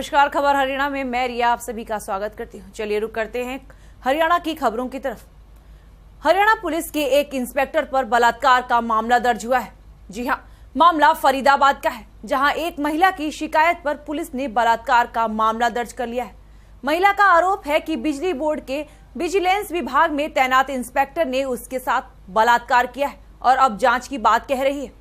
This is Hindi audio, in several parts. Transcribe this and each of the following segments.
नमस्कार, खबर हरियाणा में मैं रिया आप सभी का स्वागत करती हूं। चलिए रुक करते हैं हरियाणा की खबरों की तरफ। हरियाणा पुलिस के एक इंस्पेक्टर पर बलात्कार का मामला दर्ज हुआ है। जी हां, मामला फरीदाबाद का है, जहां एक महिला की शिकायत पर पुलिस ने बलात्कार का मामला दर्ज कर लिया है। महिला का आरोप है कि बिजली बोर्ड के विजिलेंस विभाग में तैनात इंस्पेक्टर ने उसके साथ बलात्कार किया है और अब जांच की बात कह रही है।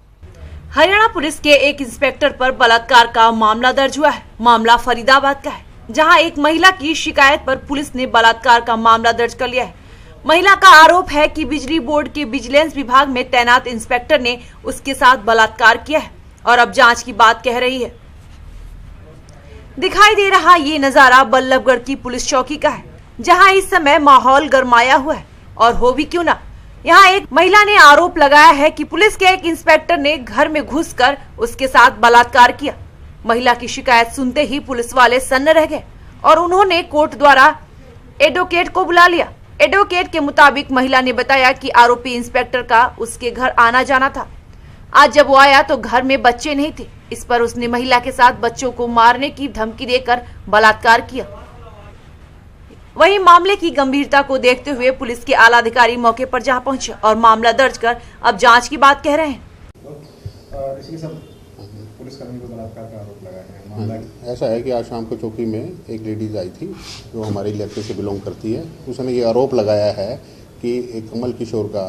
हरियाणा पुलिस के एक इंस्पेक्टर पर बलात्कार का मामला दर्ज हुआ है। मामला फरीदाबाद का है, जहां एक महिला की शिकायत पर पुलिस ने बलात्कार का मामला दर्ज कर लिया है। महिला का आरोप है कि बिजली बोर्ड के विजिलेंस विभाग में तैनात इंस्पेक्टर ने उसके साथ बलात्कार किया है और अब जांच की बात कह रही है। दिखाई दे रहा ये नजारा बल्लभगढ़ की पुलिस चौकी का है, जहां इस समय माहौल गरमाया हुआ है। और हो भी क्यों ना, यहाँ एक महिला ने आरोप लगाया है कि पुलिस के एक इंस्पेक्टर ने घर में घुसकर उसके साथ बलात्कार किया। महिला की शिकायत सुनते ही पुलिस वाले सन्न रह गए और उन्होंने कोर्ट द्वारा एडवोकेट को बुला लिया। एडवोकेट के मुताबिक महिला ने बताया कि आरोपी इंस्पेक्टर का उसके घर आना जाना था। आज जब वो आया तो घर में बच्चे नहीं थे। इस पर उसने महिला के साथ बच्चों को मारने की धमकी देकर बलात्कार किया। वहीं मामले की गंभीरता को देखते हुए पुलिस के आला अधिकारी मौके पर जा पहुंचे और मामला दर्ज कर अब जांच की बात कह रहे हैं। पुलिसकर्मी को बलात्कार का आरोप लगा है। ऐसा है कि आज शाम को चौकी में एक लेडीज आई थी जो हमारे इलाके से बिलोंग करती है। उसने ये आरोप लगाया है कि एक कमल किशोर का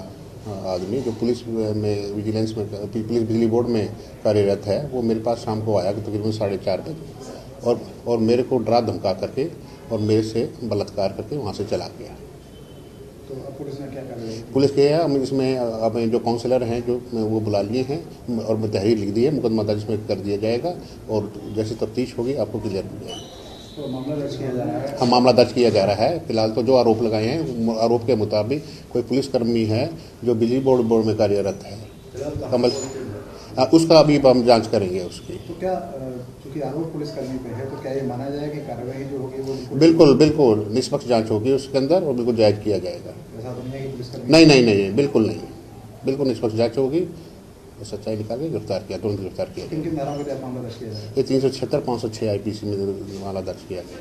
आदमी जो पुलिस में विजिलेंस में पुलिस बिजली बोर्ड में कार्यरत है, वो मेरे पास शाम को आया तकरीबन 4:30 बजे और मेरे को डरा धमका करके और मेरे से बलात्कार करके वहाँ से चला गया। तो अब पुलिस ने क्या कर पुलिस के है इसमें अब जो काउंसलर हैं जो वो बुला लिए हैं और तहरीर लिख दी है, मुकदमा दर्ज में कर दिया जाएगा और जैसे तफ्तीश होगी आपको क्लियर हो जाएगा। तो मामला दर्ज किया जा रहा है? हाँ, मामला दर्ज किया जा रहा है। फिलहाल तो जो आरोप लगाए हैं आरोप के मुताबिक कोई पुलिसकर्मी है जो बिजली बोर्ड में कार्यरत है, कमल, उसका अभी हम जांच करेंगे उसकी। तो क्या चूंकि आरोप पुलिसकर्मी पे है तो क्या ये माना जाएगा कि कार्रवाई जो होगी वो बिल्कुल निष्पक्ष जांच होगी उसके अंदर और बिल्कुल जायज किया जाएगा। ऐसा तो नहीं है कि पुलिसकर्मी नहीं, बिल्कुल नहीं, बिल्कुल निष्पक्ष जांच होगी। सच्चाई निकाल के गिरफ्तार किया, तुरंत गिरफ्तार किया। किन धाराओं के तहत मामला दर्ज किया जाएगा? ये 376, 506 IPC में मामला दर्ज किया गया।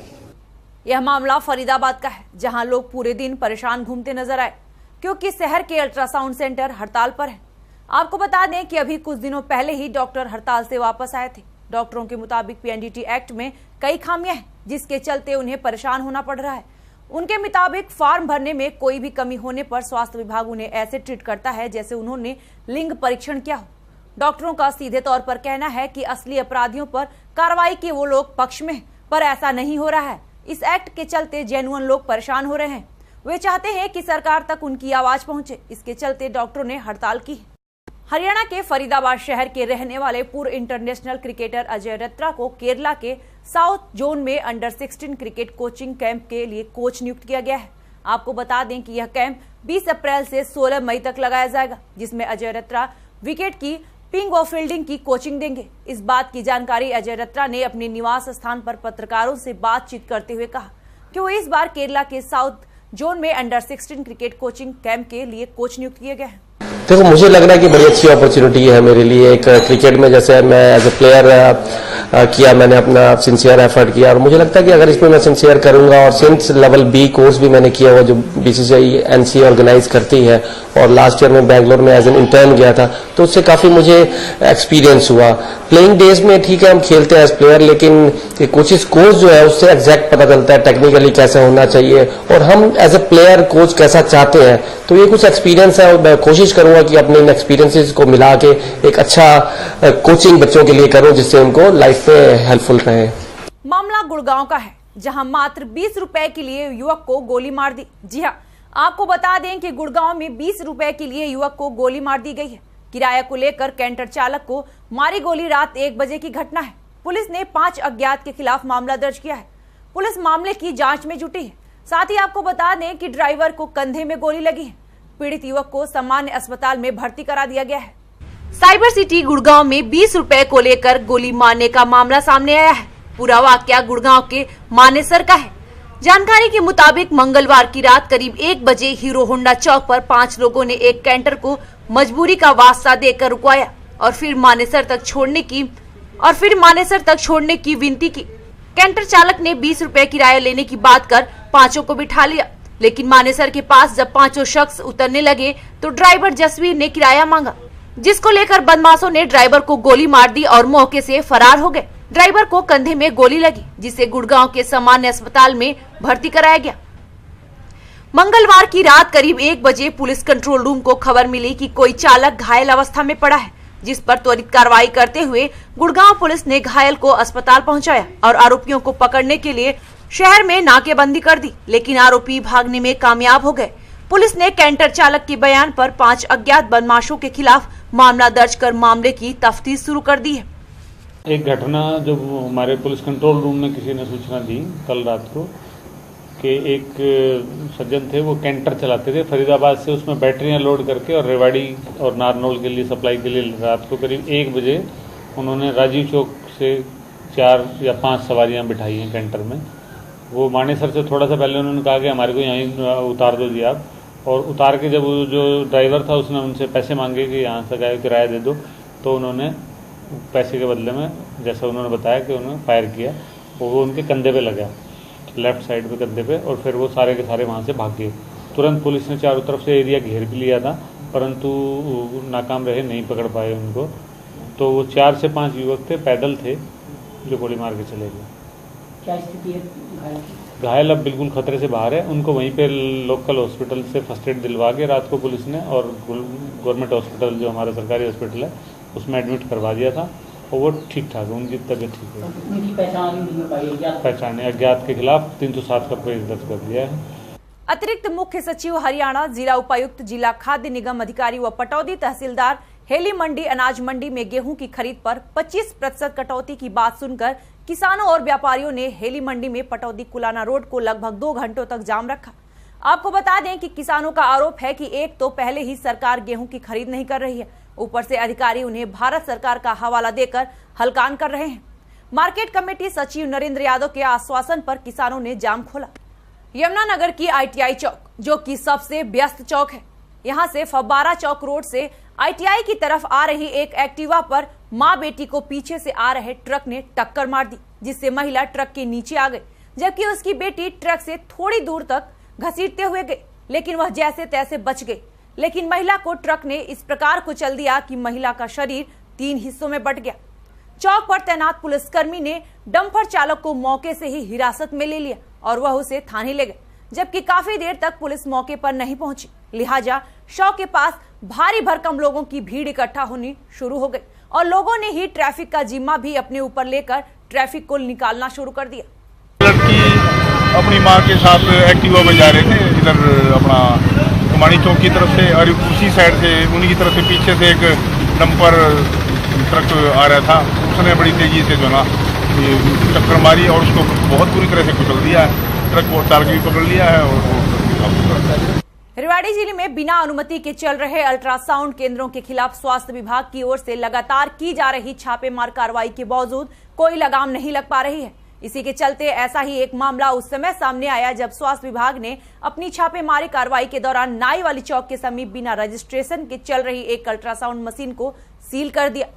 यह मामला फरीदाबाद का है, जहां लोग पूरे दिन परेशान घूमते नजर आए क्योंकि शहर के अल्ट्रासाउंड सेंटर हड़ताल पर है। आपको बता दें कि अभी कुछ दिनों पहले ही डॉक्टर हड़ताल से वापस आए थे। डॉक्टरों के मुताबिक PNDT एक्ट में कई खामियां हैं, जिसके चलते उन्हें परेशान होना पड़ रहा है। उनके मुताबिक फॉर्म भरने में कोई भी कमी होने पर स्वास्थ्य विभाग उन्हें ऐसे ट्रीट करता है जैसे उन्होंने लिंग परीक्षण किया हो। डॉक्टरों का सीधे तौर पर कहना है कि असली अपराधियों पर कार्रवाई के वो लोग पक्ष में, पर ऐसा नहीं हो रहा है। इस एक्ट के चलते जेन्युइन लोग परेशान हो रहे हैं। वे चाहते हैं कि सरकार तक उनकी आवाज पहुंचे। इसके चलते डॉक्टरों ने हड़ताल की। हरियाणा के फरीदाबाद शहर के रहने वाले पूर्व इंटरनेशनल क्रिकेटर अजय रत्रा को केरला के साउथ जोन में अंडर 16 क्रिकेट कोचिंग कैंप के लिए कोच नियुक्त किया गया है। आपको बता दें कि यह कैंप 20 अप्रैल से 16 मई तक लगाया जाएगा, जिसमें अजय रत्रा विकेट की पिंग और फील्डिंग की कोचिंग देंगे। इस बात की जानकारी अजय रत्रा ने अपने निवास स्थान पर पत्रकारों से बातचीत करते हुए कहा कि वो इस बार केरला के साउथ जोन में अंडर 16 क्रिकेट कोचिंग कैंप के लिए कोच नियुक्त किए गए हैं। देखो, मुझे लग रहा है कि बड़ी अच्छी अपॉर्चुनिटी है मेरे लिए। एक क्रिकेट में जैसे मैं एज ए प्लेयर किया, मैंने अपना सिंसियर एफर्ट किया और मुझे लगता है कि अगर इसमें मैं सिंसियर करूंगा और सिंस लेवल B कोर्स भी मैंने किया हुआ जो BCCI NC ऑर्गेनाइज करती है और लास्ट ईयर में बैंगलोर में एज एन इंटर्न गया था, तो उससे काफी मुझे एक्सपीरियंस हुआ। प्लेइंग डेज में ठीक है हम खेलते हैं एज प्लेयर, लेकिन कोचिज कोर्स जो है उससे एग्जैक्ट पता चलता है टेक्निकली कैसा होना चाहिए और हम एज ए प्लेयर कोच कैसा चाहते हैं। तो ये कुछ एक्सपीरियंस है और मैं कोशिश करूंगा कि अपने इन एक्सपीरियंसेस को मिला के एक अच्छा कोचिंग बच्चों के लिए करूं जिससे उनको लाइफ में हेल्पफुल रहे। मामला गुड़गांव का है, जहां मात्र 20 रुपए के लिए युवक को गोली मार दी। जी हां, आपको बता दें कि गुड़गांव में 20 रुपए के लिए युवक को गोली मार दी गई है। किराया को लेकर कैंटर चालक को मारी गोली रात 1 बजे की घटना है। पुलिस ने 5 अज्ञात के खिलाफ मामला दर्ज किया है। पुलिस मामले की जांच में जुटी है। साथ ही आपको बता दें कि ड्राइवर को कंधे में गोली लगी है। पीड़ित युवक को सामान्य अस्पताल में भर्ती करा दिया गया है। साइबर सिटी गुड़गांव में 20 रुपए को लेकर गोली मारने का मामला सामने आया है। पूरा वाकया गुड़गांव के मानेसर का है। जानकारी के मुताबिक मंगलवार की रात करीब 1 बजे हीरो होंडा चौक पर 5 लोगों ने एक कैंटर को मजबूरी का वास्ता देकर रुकवाया और फिर मानेसर तक छोड़ने की विनती की। कैंटर चालक ने 20 रुपए किराया लेने की बात कर पांचों को बिठा लिया, लेकिन मानेसर के पास जब पांचों शख्स उतरने लगे तो ड्राइवर जसवीर ने किराया मांगा, जिसको लेकर बदमाशों ने ड्राइवर को गोली मार दी और मौके से फरार हो गए। ड्राइवर को कंधे में गोली लगी, जिसे गुड़गांव के सामान्य अस्पताल में भर्ती कराया गया। मंगलवार की रात करीब 1 बजे पुलिस कंट्रोल रूम को खबर मिली कि कोई चालक घायल अवस्था में पड़ा है, जिस पर त्वरित कार्रवाई करते हुए गुड़गांव पुलिस ने घायल को अस्पताल पहुंचाया और आरोपियों को पकड़ने के लिए शहर में नाकेबंदी कर दी, लेकिन आरोपी भागने में कामयाब हो गए। पुलिस ने कैंटर चालक के बयान पर 5 अज्ञात बदमाशों के खिलाफ मामला दर्ज कर मामले की तफ्तीश शुरू कर दी है। एक घटना जो हमारे पुलिस कंट्रोल रूम में किसी ने सूचना दी कल रात को कि एक सज्जन थे, वो कैंटर चलाते थे फरीदाबाद से, उसमें बैटरियां लोड करके और रेवाड़ी और नारनौल के लिए सप्लाई के लिए रात को करीब 1 बजे उन्होंने राजीव चौक से 4 या 5 सवारियां बिठाई हैं कैंटर में। वो मानेसर से थोड़ा सा पहले उन्होंने कहा कि हमारे को यहीं उतार दो जी आप, और उतार के जब जो ड्राइवर था उसने उनसे पैसे मांगे कि यहाँ से किराया दे दो, तो उन्होंने पैसे के बदले में, जैसा उन्होंने बताया, कि उन्होंने फायर किया और वो उनके कंधे पे लगा, लेफ्ट साइड पे कंधे पे, और फिर वो सारे के सारे वहाँ से भाग गए। तुरंत पुलिस ने चारों तरफ से एरिया घेर भी लिया था, परंतु नाकाम रहे, नहीं पकड़ पाए उनको। तो वो 4 से 5 युवक थे, पैदल थे, जो गोली मार के चले गए। क्या स्थिति है घायल? अब बिल्कुल खतरे से बाहर है, उनको वहीं पे लोकल हॉस्पिटल से फर्स्ट एड दिलवा के रात को पुलिस ने, और गवर्नमेंट हॉस्पिटल जो हमारा सरकारी हॉस्पिटल है उसमें एडमिट करवा दिया था, और वो ठीक ठाक है, उनकी तबीयत ठीक है। उनकी पहचान अज्ञात के खिलाफ 307 का केस दर्ज कर दिया है। अतिरिक्त मुख्य सचिव हरियाणा, जिला उपायुक्त, जिला खाद्य निगम अधिकारी व पटौदी तहसीलदार हेली मंडी अनाज मंडी में गेहूं की खरीद पर 25% कटौती की बात सुनकर किसानों और व्यापारियों ने हेली मंडी में पटौदी कुलाना रोड को लगभग 2 घंटों तक जाम रखा। आपको बता दें कि किसानों का आरोप है कि एक तो पहले ही सरकार गेहूं की खरीद नहीं कर रही है, ऊपर से अधिकारी उन्हें भारत सरकार का हवाला देकर हलकान कर रहे हैं। मार्केट कमेटी सचिव नरेंद्र यादव के आश्वासन पर किसानों ने जाम खोला। यमुनानगर की ITI चौक, जो कि सबसे व्यस्त चौक है, यहां से फब्बारा चौक रोड से ITI की तरफ आ रही एक एक्टिवा पर मां बेटी को पीछे से आ रहे ट्रक ने टक्कर मार दी, जिससे महिला ट्रक के नीचे आ गई, जबकि उसकी बेटी ट्रक से थोड़ी दूर तक घसीटते हुए गई, लेकिन वह जैसे तैसे बच गई। लेकिन महिला को ट्रक ने इस प्रकार कुचल दिया कि महिला का शरीर 3 हिस्सों में बट गया। चौक पर तैनात पुलिसकर्मी ने डंपर चालक को मौके से ही हिरासत में ले लिया और वह उसे थाने ले गए, जबकि काफी देर तक पुलिस मौके पर नहीं पहुंची। लिहाजा शव के पास भारी भरकम लोगों की भीड़ इकट्ठा होनी शुरू हो गई और लोगों ने ही ट्रैफिक का जिम्मा भी अपने ऊपर लेकर ट्रैफिक को निकालना शुरू कर दिया। लड़की अपनी माँ के साथ एक्टिवा में जा रहे थे, इधर अपना कुमानी चौक की तरफ से, और उसी साइड से उन्हीं की तरफ से पीछे से एक डंपर ट्रक आ रहा था, उसने बड़ी तेजी से जो ना टक्कर मारी और उसको बहुत बुरी तरह से कुचल दिया है। ट्रक को चालक भी पकड़ लिया है। और रेवाड़ी जिले में बिना अनुमति के चल रहे अल्ट्रासाउंड केंद्रों के खिलाफ स्वास्थ्य विभाग की ओर से लगातार की जा रही छापेमार कार्रवाई के बावजूद कोई लगाम नहीं लग पा रही है। इसी के चलते ऐसा ही एक मामला उस समय सामने आया जब स्वास्थ्य विभाग ने अपनी छापेमारी कार्रवाई के दौरान नाई वाली चौक के समीप बिना रजिस्ट्रेशन के चल रही एक अल्ट्रासाउंड मशीन को सील कर दिया।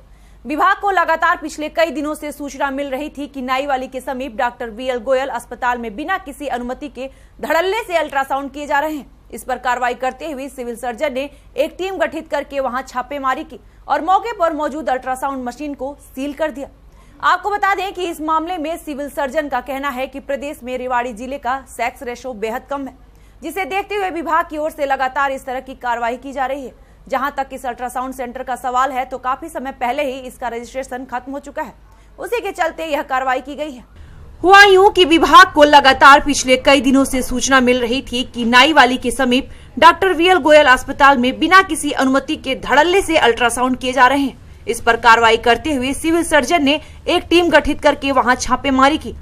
विभाग को लगातार पिछले कई दिनों से सूचना मिल रही थी कि नाई वाली के समीप डॉक्टर VL गोयल अस्पताल में बिना किसी अनुमति के धड़ल्ले से अल्ट्रासाउंड किए जा रहे हैं। इस पर कार्रवाई करते हुए सिविल सर्जन ने एक टीम गठित करके वहां छापेमारी की और मौके पर मौजूद अल्ट्रासाउंड मशीन को सील कर दिया। आपको बता दें कि इस मामले में सिविल सर्जन का कहना है कि प्रदेश में रेवाड़ी जिले का सेक्स रेशो बेहद कम है, जिसे देखते हुए विभाग की ओर से लगातार इस तरह की कार्रवाई की जा रही है। जहां तक इस अल्ट्रासाउंड सेंटर का सवाल है तो काफी समय पहले ही इसका रजिस्ट्रेशन खत्म हो चुका है, उसी के चलते यह कार्रवाई की गई है। हुआ यूं कि विभाग को लगातार पिछले कई दिनों से सूचना मिल रही थी कि नाई वाली के समीप डॉक्टर VL गोयल अस्पताल में बिना किसी अनुमति के धड़ल्ले से अल्ट्रासाउंड किए जा रहे हैं। इस पर कार्रवाई करते हुए सिविल सर्जन ने एक टीम गठित करके वहां छापेमारी की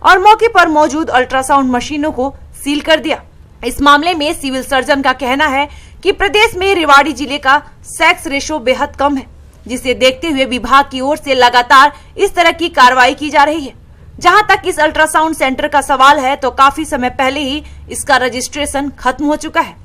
और मौके पर मौजूद अल्ट्रासाउंड मशीनों को सील कर दिया। इस मामले में सिविल सर्जन का कहना है कि प्रदेश में रेवाड़ी जिले का सेक्स रेशो बेहद कम है, जिसे देखते हुए विभाग की ओर से लगातार इस तरह की कार्रवाई की जा रही है। जहां तक इस अल्ट्रासाउंड सेंटर का सवाल है तो काफी समय पहले ही इसका रजिस्ट्रेशन खत्म हो चुका है,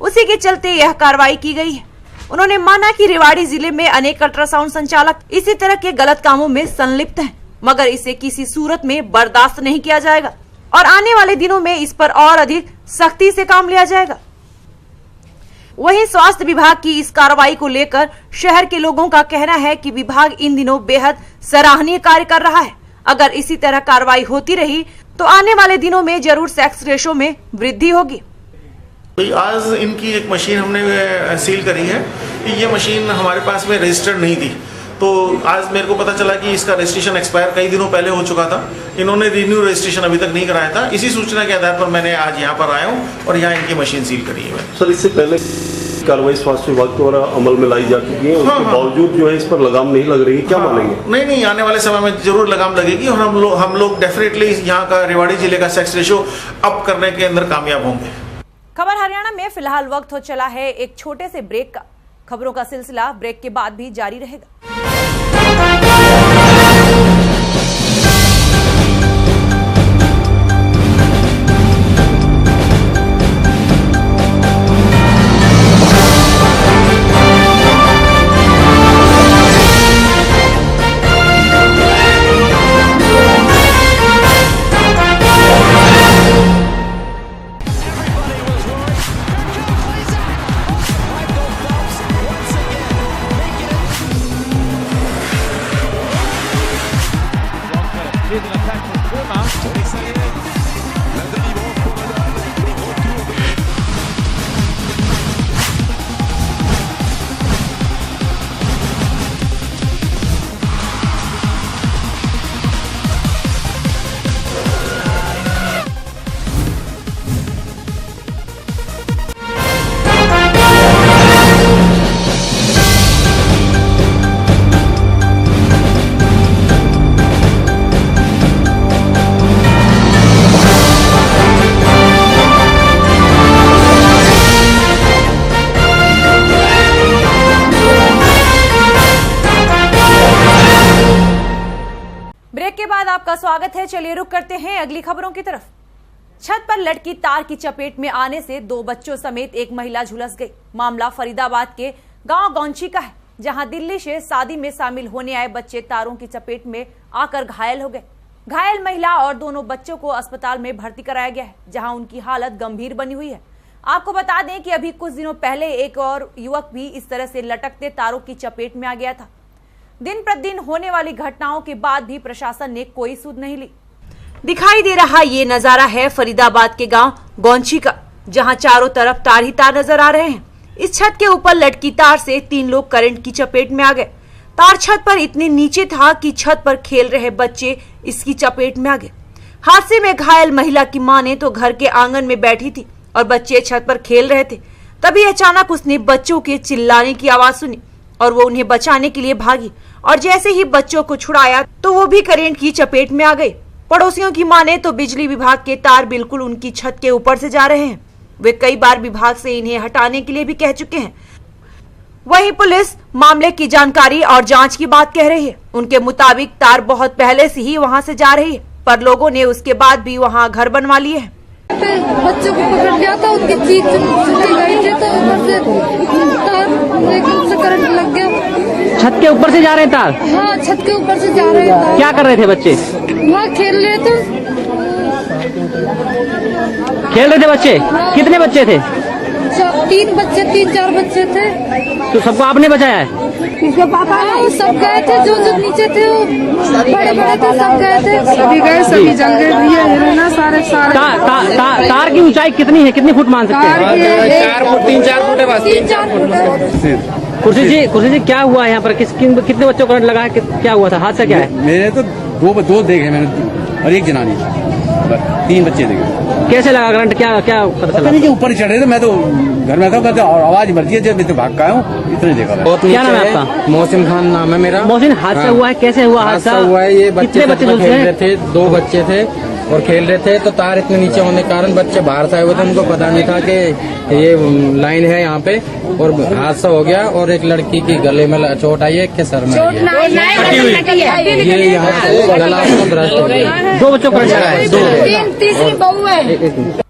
उसी के चलते यह कार्रवाई की गई है। उन्होंने माना कि रेवाड़ी जिले में अनेक अल्ट्रासाउंड संचालक इसी तरह के गलत कामों में संलिप्त हैं। मगर इसे किसी सूरत में बर्दाश्त नहीं किया जाएगा और आने वाले दिनों में इस पर और अधिक सख्ती से काम लिया जाएगा। वहीं स्वास्थ्य विभाग की इस कार्रवाई को लेकर शहर के लोगों का कहना है कि विभाग इन दिनों बेहद सराहनीय कार्य कर रहा है। अगर इसी तरह कार्रवाई होती रही तो आने वाले दिनों में जरूर सेक्स रेशो में वृद्धि होगी। आज इनकी एक मशीन हमने सील करी है। ये मशीन हमारे पास में रजिस्टर्ड नहीं थी, तो आज मेरे को पता चला कि इसका रजिस्ट्रेशन एक्सपायर कई दिनों पहले हो चुका था। इन्होंने रिन्यू रजिस्ट्रेशन अभी तक नहीं कराया था। इसी सूचना के आधार पर मैंने आज यहाँ पर आया हूँ और यहाँ इनकी मशीन सील करी है। सर, इससे पहले कार्रवाई स्वास्थ्य विभाग द्वारा अमल में लाई जा चुकी है, उसके बावजूद जो है इस पर लगाम नहीं लग रही, क्या मानेंगे? नहीं, आने वाले समय में जरूर लगाम लगेगी और हम लोग डेफिनेटली यहाँ का रेवाड़ी जिले का सेक्स रेशो अप करने के अंदर कामयाब होंगे। खबर हरियाणा में फिलहाल वक्त हो चला है एक छोटे से ब्रेक का। खबरों का सिलसिला ब्रेक के बाद भी जारी रहेगा। आपका स्वागत है। चलिए रुक करते हैं अगली खबरों की तरफ। छत पर लटकी तार की चपेट में आने से 2 बच्चों समेत एक महिला झुलस गई। मामला फरीदाबाद के गांव गौंची का है, जहां दिल्ली से शादी में शामिल होने आए बच्चे तारों की चपेट में आकर घायल हो गए। घायल महिला और दोनों बच्चों को अस्पताल में भर्ती कराया गया है, जहां उनकी हालत गंभीर बनी हुई है। आपको बता दें कि अभी कुछ दिनों पहले एक और युवक भी इस तरह से लटकते तारों की चपेट में आ गया था। दिन प्रतिदिन होने वाली घटनाओं के बाद भी प्रशासन ने कोई सुध नहीं ली। दिखाई दे रहा ये नजारा है फरीदाबाद के गांव गौंची का, जहां चारों तरफ तार ही तार नजर आ रहे हैं। इस छत के ऊपर लटकी तार से 3 लोग करंट की चपेट में आ गए। तार छत पर इतने नीचे था कि छत पर खेल रहे बच्चे इसकी चपेट में आ गए। हादसे में घायल महिला की मां ने तो घर के आंगन में बैठी थी और बच्चे छत पर खेल रहे थे। तभी अचानक उसने बच्चों के चिल्लाने की आवाज सुनी और वो उन्हें बचाने के लिए भागी और जैसे ही बच्चों को छुड़ाया तो वो भी करंट की चपेट में आ गए। पड़ोसियों की माने तो बिजली विभाग के तार बिल्कुल उनकी छत के ऊपर से जा रहे हैं। वे कई बार विभाग से इन्हें हटाने के लिए भी कह चुके हैं। वहीं पुलिस मामले की जानकारी और जांच की बात कह रही है। उनके मुताबिक तार बहुत पहले से ही वहां से जा रही है, पर लोगों ने उसके बाद भी वहां घर बनवा लिए हैं। बच्चों को पकड़ लिया था, उनकी चीज गई थी तो ऊपर से तार करंट लग गया। छत के ऊपर से जा रहे तार? हाँ, छत के ऊपर से जा रहे थे। क्या कर रहे थे बच्चे? वहाँ खेल रहे थे। खेल रहे थे बच्चे? कितने बच्चे थे? 3-4 बच्चे थे। तो सबको आपने बचाया है? किसके पापा? सब गए थे, जो निचे थे वो बड़े थे, सब गए थे। सभी गए, सभी जल गए ना, सारे। तार की ऊंचाई कितनी है? कितनी फुट मान सकते हैं? 4 फुट 3-4 फुट है बस। 3-4 फुट। कुर्सी जी क्या हुआ यहाँ पर? कितने बच्चों को करंट लगा है? क्या हुआ था? हादसा क्या है? मेरे तो दो देखे मैंने और एक जनानी, 3 बच्चे देखे। कैसे लगा करंट? क्या पता चला? नहीं, ऊपर चढ़ रहे थे, मैं तो घर में था, आवाज मरती है जब मैं तो भाग का हूँ, इतने देखा। क्या नाम है आपका? मोहसिन खान नाम है मेरा। मोहसिन, हादसा हुआ है, कैसे हुआ हादसा? हुआ है ये कितने बच्चे खेल रहे थे? 2 बच्चे थे और खेल रहे थे, तो तार इतने नीचे होने के कारण बच्चे बाहर से आए हुए थे, उनको पता नहीं था कि ये लाइन है यहाँ पे, और हादसा हो गया। और एक लड़की की गले में चोट आई है, के सर में आई है, ये यहाँ से गला 2 बच्चों को करंट लगा है। तीसरी बहू है।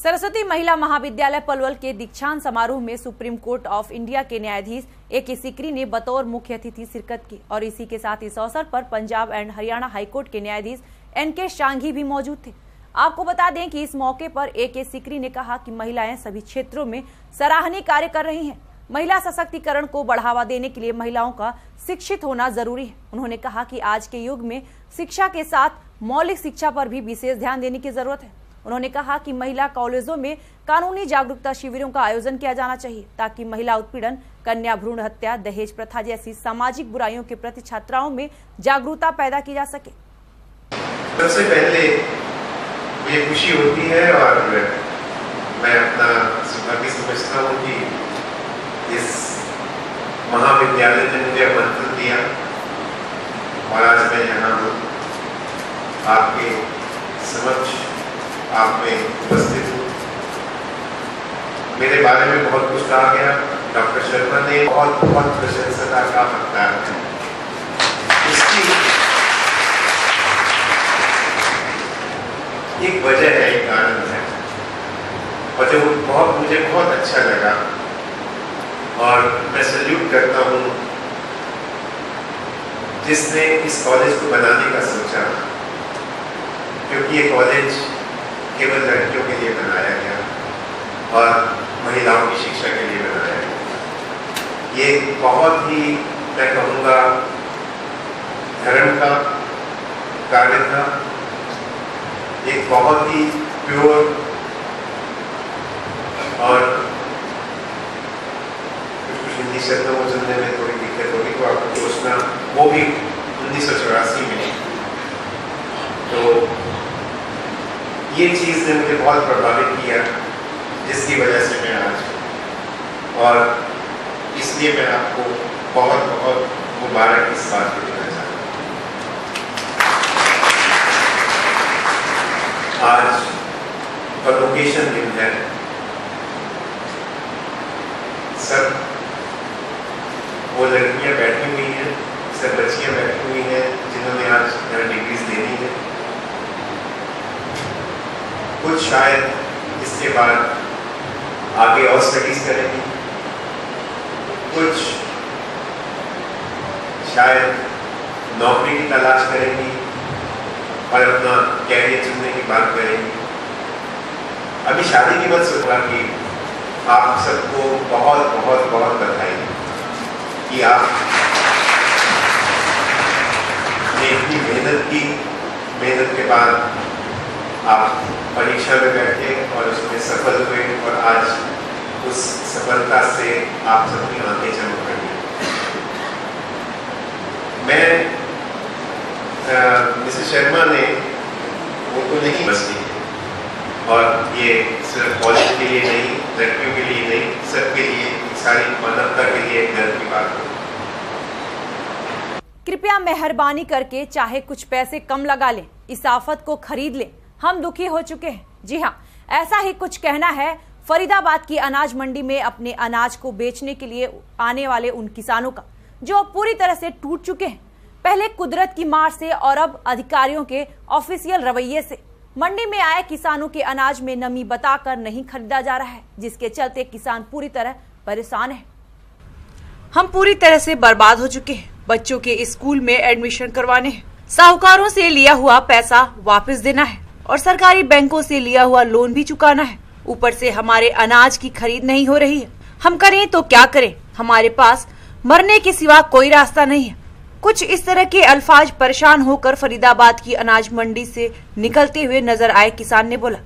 सरस्वती महिला महाविद्यालय पलवल के दीक्षांत समारोह में सुप्रीम कोर्ट ऑफ इंडिया के न्यायाधीश A.K. सीकरी ने बतौर मुख्य अतिथि शिरकत की और इसी के साथ इस अवसर पर पंजाब एंड हरियाणा हाईकोर्ट के न्यायाधीश N.K. शांघी भी मौजूद थे। आपको बता दें कि इस मौके पर A.K. सीकरी ने कहा कि महिलाएं सभी क्षेत्रों में सराहनीय कार्य कर रही हैं। महिला सशक्तिकरण को बढ़ावा देने के लिए महिलाओं का शिक्षित होना जरूरी है। उन्होंने कहा कि आज के युग में शिक्षा के साथ मौलिक शिक्षा पर भी विशेष ध्यान देने की जरूरत है। उन्होंने कहा कि महिला कॉलेजों में कानूनी जागरूकता शिविरों का आयोजन किया जाना चाहिए ताकि महिला उत्पीड़न, कन्या भ्रूण हत्या, दहेज प्रथा जैसी सामाजिक बुराइयों के प्रति छात्राओं में जागरूकता पैदा की जा सके। सबसे पहले मुझे खुशी होती है और मैं अपना सौभाग्य समझता हूँ कि इस महाविद्यालय ने मुझे आमंत्रण दिया और आज मैं यहाँ हूँ आपके समक्ष, आप में उपस्थित हूँ। मेरे बारे में बहुत कुछ कहा गया। डॉक्टर शर्मा ने बहुत प्रशंसा का हकदार है। इसकी एक वजह है, एक कारण है और जो मुझे बहुत अच्छा लगा और मैं सल्यूट करता हूँ जिसने इस कॉलेज को बनाने का सोचा, क्योंकि ये कॉलेज केवल लड़कियों के लिए बनाया गया और महिलाओं की शिक्षा के लिए बनाया गया। ये बहुत ही, मैं कहूँगा, धर्म का कार्य था। एक बहुत ही प्योर और कुछ हिंदी शब्दों को सुनने में थोड़ी दिक्कत होगी तो आपको सोचना, वो भी 1984 में। तो ये चीज़ ने मुझे बहुत प्रभावित किया, जिसकी वजह से मैं आज, और इसलिए मैं आपको बहुत बहुत मुबारक इस बात को देना चाहता हूँ। आज कन्वोकेशन दिन है। सब वो लड़कियां बैठी हुई हैं, सब बच्चियां बैठी हुई हैं जिन्होंने आज डिग्रीज लेनी है। कुछ शायद इसके बाद आगे और स्टडीज करेंगी, कुछ शायद नौकरी की तलाश करेंगी और अपना कैरियर चुनने की बात करेंगी। अभी शादी की मत सोचना कि आप सबको बहुत बहुत बहुत बधाई कि आप ने इतनी मेहनत की, मेहनत के बाद आप परीक्षा में बैठे और उसमें सफल हुए और आज उस सफलता से आप सबकी आंखें चमक रही हैं। मैं मिसेस शर्मा ने वो तो नहीं बसती, और ये सिर्फ कॉलेज के लिए नहीं, लड़कियों के लिए नहीं, सबके लिए, सारी मानवता के लिए एक गर्व की बात है। कृपया मेहरबानी करके चाहे कुछ पैसे कम लगा लें, इस आफत को खरीद लें, हम दुखी हो चुके हैं। जी हाँ, ऐसा ही कुछ कहना है फरीदाबाद की अनाज मंडी में अपने अनाज को बेचने के लिए आने वाले उन किसानों का, जो पूरी तरह से टूट चुके हैं, पहले कुदरत की मार से और अब अधिकारियों के ऑफिशियल रवैये से। मंडी में आए किसानों के अनाज में नमी बताकर नहीं खरीदा जा रहा है, जिसके चलते किसान पूरी तरह परेशान है। हम पूरी तरह से बर्बाद हो चुके हैं। बच्चों के स्कूल में एडमिशन करवाने हैं, साहूकारों से लिया हुआ पैसा वापस देना है और सरकारी बैंकों से लिया हुआ लोन भी चुकाना है। ऊपर से हमारे अनाज की खरीद नहीं हो रही है। हम करें तो क्या करें, हमारे पास मरने के सिवा कोई रास्ता नहीं है। कुछ इस तरह के अल्फाज परेशान होकर फरीदाबाद की अनाज मंडी से निकलते हुए नजर आए किसान ने बोला।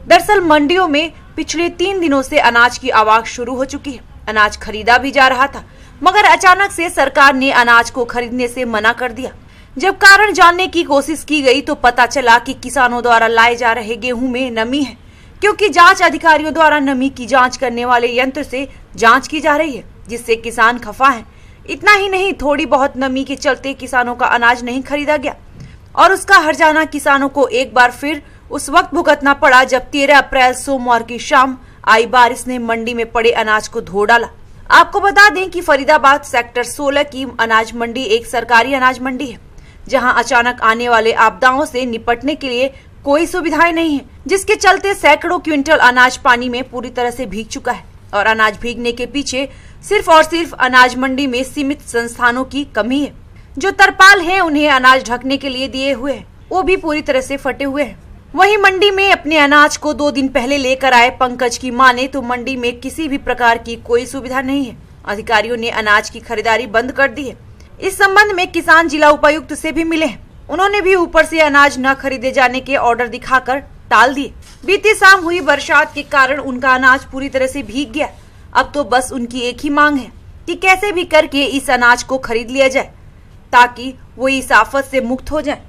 दरअसल मंडियों में पिछले 3 दिनों से अनाज की आवक शुरू हो चुकी है। अनाज खरीदा भी जा रहा था, मगर अचानक से सरकार ने अनाज को खरीदने से मना कर दिया। जब कारण जानने की कोशिश की गई तो पता चला कि किसानों द्वारा लाए जा रहे गेहूं में नमी है, क्योंकि जांच अधिकारियों द्वारा नमी की जांच करने वाले यंत्र से जांच की जा रही है, जिससे किसान खफा हैं। इतना ही नहीं, थोड़ी बहुत नमी के चलते किसानों का अनाज नहीं खरीदा गया और उसका हर्जाना किसानों को एक बार फिर उस वक्त भुगतना पड़ा जब 13 अप्रैल सोमवार की शाम आई बारिश ने मंडी में पड़े अनाज को धो डाला। आपको बता दें कि फरीदाबाद सेक्टर 16 की अनाज मंडी एक सरकारी अनाज मंडी है, जहां अचानक आने वाले आपदाओं से निपटने के लिए कोई सुविधाएं नहीं है, जिसके चलते सैकड़ों क्विंटल अनाज पानी में पूरी तरह से भीग चुका है। और अनाज भीगने के पीछे सिर्फ और सिर्फ अनाज मंडी में सीमित संस्थानों की कमी है। जो तरपाल है उन्हें अनाज ढकने के लिए दिए हुए हैं, वो भी पूरी तरह से फटे हुए हैं। वहीं मंडी में अपने अनाज को 2 दिन पहले लेकर आए पंकज की माने तो मंडी में किसी भी प्रकार की कोई सुविधा नहीं है। अधिकारियों ने अनाज की खरीदारी बंद कर दी है। इस संबंध में किसान जिला उपायुक्त से भी मिले हैं। उन्होंने भी ऊपर से अनाज न खरीदे जाने के ऑर्डर दिखाकर टाल दिए। बीती शाम हुई बरसात के कारण उनका अनाज पूरी तरह से भीग गया। अब तो बस उनकी एक ही मांग है कि कैसे भी करके इस अनाज को खरीद लिया जाए ताकि वो इस आफत से मुक्त हो जाए।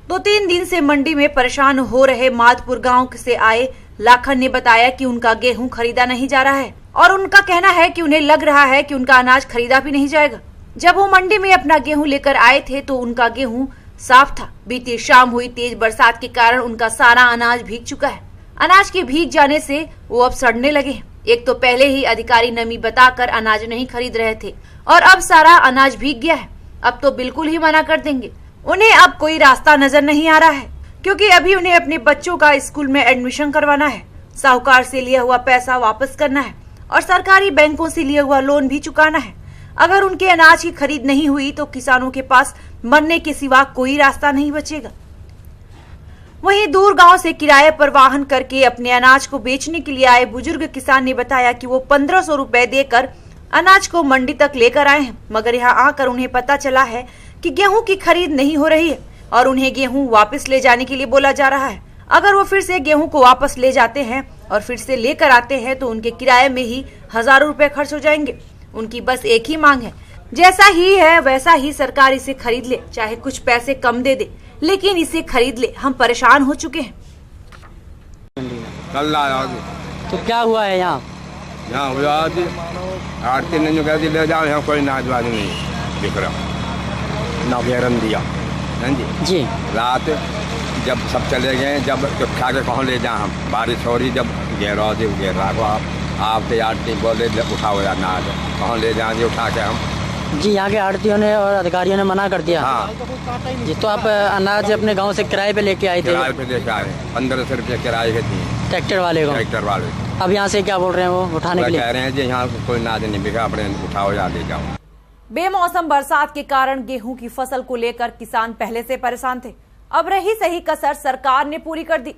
2-3 दिन से मंडी में परेशान हो रहे माधपुर गांव से आए लाखन ने बताया कि उनका गेहूं खरीदा नहीं जा रहा है और उनका कहना है कि उन्हें लग रहा है कि उनका अनाज खरीदा भी नहीं जाएगा। जब वो मंडी में अपना गेहूं लेकर आए थे तो उनका गेहूं साफ था। बीती शाम हुई तेज बरसात के कारण उनका सारा अनाज भीग चुका है। अनाज के भीग जाने से वो अब सड़ने लगे। एक तो पहले ही अधिकारी नमी बताकर अनाज नहीं खरीद रहे थे और अब सारा अनाज भीग गया है। अब तो बिल्कुल ही मना कर देंगे। उन्हें अब कोई रास्ता नजर नहीं आ रहा है क्योंकि अभी उन्हें अपने बच्चों का स्कूल में एडमिशन करवाना है, साहूकार से लिया हुआ पैसा वापस करना है और सरकारी बैंकों से लिया हुआ लोन भी चुकाना है। अगर उनके अनाज की खरीद नहीं हुई तो किसानों के पास मरने के सिवा कोई रास्ता नहीं बचेगा। वहीं दूर गांव से किराए पर वाहन करके अपने अनाज को बेचने के लिए आए बुजुर्ग किसान ने बताया कि वो 1500 रुपए देकर अनाज को मंडी तक लेकर आए हैं, मगर यहाँ आकर उन्हें पता चला है कि गेहूं की खरीद नहीं हो रही है और उन्हें गेहूं वापस ले जाने के लिए बोला जा रहा है। अगर वो फिर से गेहूं को वापस ले जाते हैं और फिर से लेकर आते हैं तो उनके किराए में ही हजारों रुपए खर्च हो जाएंगे। उनकी बस एक ही मांग है, जैसा ही है वैसा ही सरकार इसे खरीद ले, चाहे कुछ पैसे कम दे दे, लेकिन इसे खरीद ले। हम परेशान हो चुके हैं। कल आया तो क्या हुआ है यहाँ? यहाँ हुआ 8 दिन जो कहती ले जाओ, यहाँ कोई नाजवाज नहीं दिख रहा, ना बेरन दिया जी। रात जब सब चले गए, जब उठा के कहाँ ले जाए, हम बारिश हो रही, जब गहरा दे गहरा को आप आरती बोले उठाओ या नाज, कहाँ ले जाएंगे उठा के हम जी। यहाँ के आड़तियों ने और अधिकारियों ने मना कर दिया। हाँ जी। तो आप अनाज अपने गांव से किराए पे लेके आए थे? किराए पे लेके आए, 1500 रुपये किराए के दिए ट्रैक्टर वाले को। ट्रैक्टर वाले अब यहाँ से क्या बोल रहे हैं वो उठाने के लिए? कह रहे हैं जी यहाँ कोई नाज नहीं बिका, अपने उठाओ या ले जाओ। बेमौसम बरसात के कारण गेहूं की फसल को लेकर किसान पहले से परेशान थे। अब रही सही कसर सरकार ने पूरी कर दी।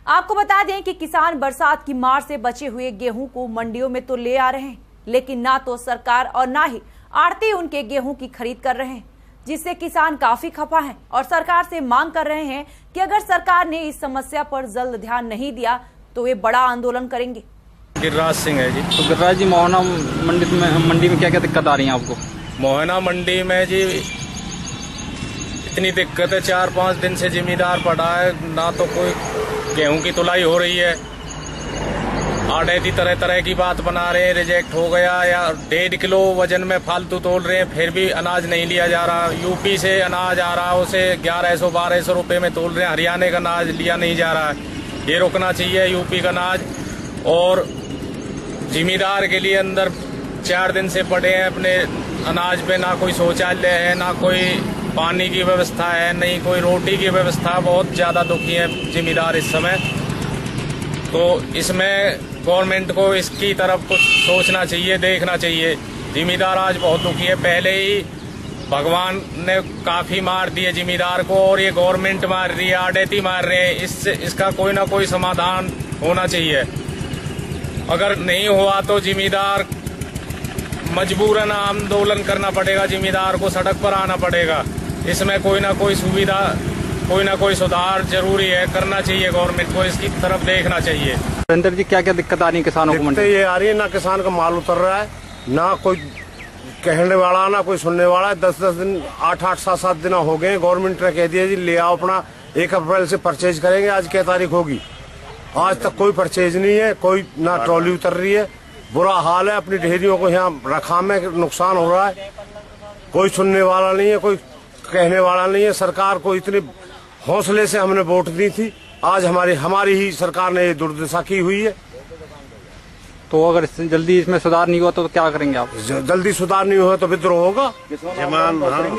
आपको बता दें कि किसान बरसात की मार से बचे हुए गेहूं को मंडियों में तो ले आ रहे हैं, लेकिन ना तो सरकार और ना ही आड़ती उनके गेहूं की खरीद कर रहे हैं, जिससे किसान काफी खफा हैं और सरकार से मांग कर रहे हैं कि अगर सरकार ने इस समस्या पर जल्द ध्यान नहीं दिया तो वे बड़ा आंदोलन करेंगे। गिरिराज सिंह है जी। तो गिरिराज जी, मोहना मंडी में क्या क्या दिक्कत आ रही है आपको? मोहना मंडी में जी इतनी दिक्कत है, 4-5 दिन से जिम्मेदार पड़ा है, ना तो कोई गेहूं की तुलाई हो रही है, आड़ेती तरह तरह की बात बना रहे हैं, रिजेक्ट हो गया, या 1.5 किलो वजन में फालतू तोल रहे हैं, फिर भी अनाज नहीं लिया जा रहा। यूपी से अनाज आ रहा है, उसे 1100-1200 रुपये में तोल रहे हैं, हरियाणा का अनाज लिया नहीं जा रहा है। ये रुकना चाहिए यूपी का अनाज। और जिम्मेदार के लिए अंदर 4 दिन से पड़े हैं अपने अनाज पे, ना कोई शौचालय है, ना कोई पानी की व्यवस्था है, नहीं कोई रोटी की व्यवस्था। बहुत ज़्यादा दुखी है जिम्मेदार इस समय। तो इसमें गवर्नमेंट को इसकी तरफ कुछ सोचना चाहिए, देखना चाहिए। जिम्मेदार आज बहुत दुखी है। पहले ही भगवान ने काफ़ी मार दिए जिम्मेदार को और ये गवर्नमेंट मार रही है, आड़ेती मार रहे हैं। इसका कोई ना कोई समाधान होना चाहिए। अगर नहीं हुआ तो जिम्मेदार मजबूरन आंदोलन करना पड़ेगा, जिम्मेदार को सड़क पर आना पड़ेगा। इसमें कोई ना कोई सुविधा, कोई ना कोई सुधार जरूरी है, करना चाहिए गवर्नमेंट को, इसकी तरफ देखना चाहिए। सुरेंद्र जी, क्या क्या दिक्कत आ रही है किसानों को? दिक्कत ये आ रही है, ना किसान का माल उतर रहा है, ना कोई कहने वाला, ना कोई सुनने वाला। 10-10 दिन, 8-8, 7-7 दिन हो गए। गवर्नमेंट ने कह दिया जी ले आओ अपना, 1 अप्रैल से परचेज करेंगे। आज क्या तारीख होगी? आज तक कोई परचेज नहीं है, कोई ना ट्रॉली उतर रही है। बुरा हाल है। अपनी ढेरियों को यहाँ रखा में नुकसान हो रहा है। कोई सुनने वाला नहीं है, कोई कहने वाला नहीं है। सरकार को इतने हौसले से हमने वोट दी थी, आज हमारी ही सरकार ने ये दुर्दशा की हुई है। तो अगर जल्दी इसमें सुधार नहीं हुआ तो क्या करेंगे आप? जल्दी सुधार नहीं हुआ तो विद्रोह होगा।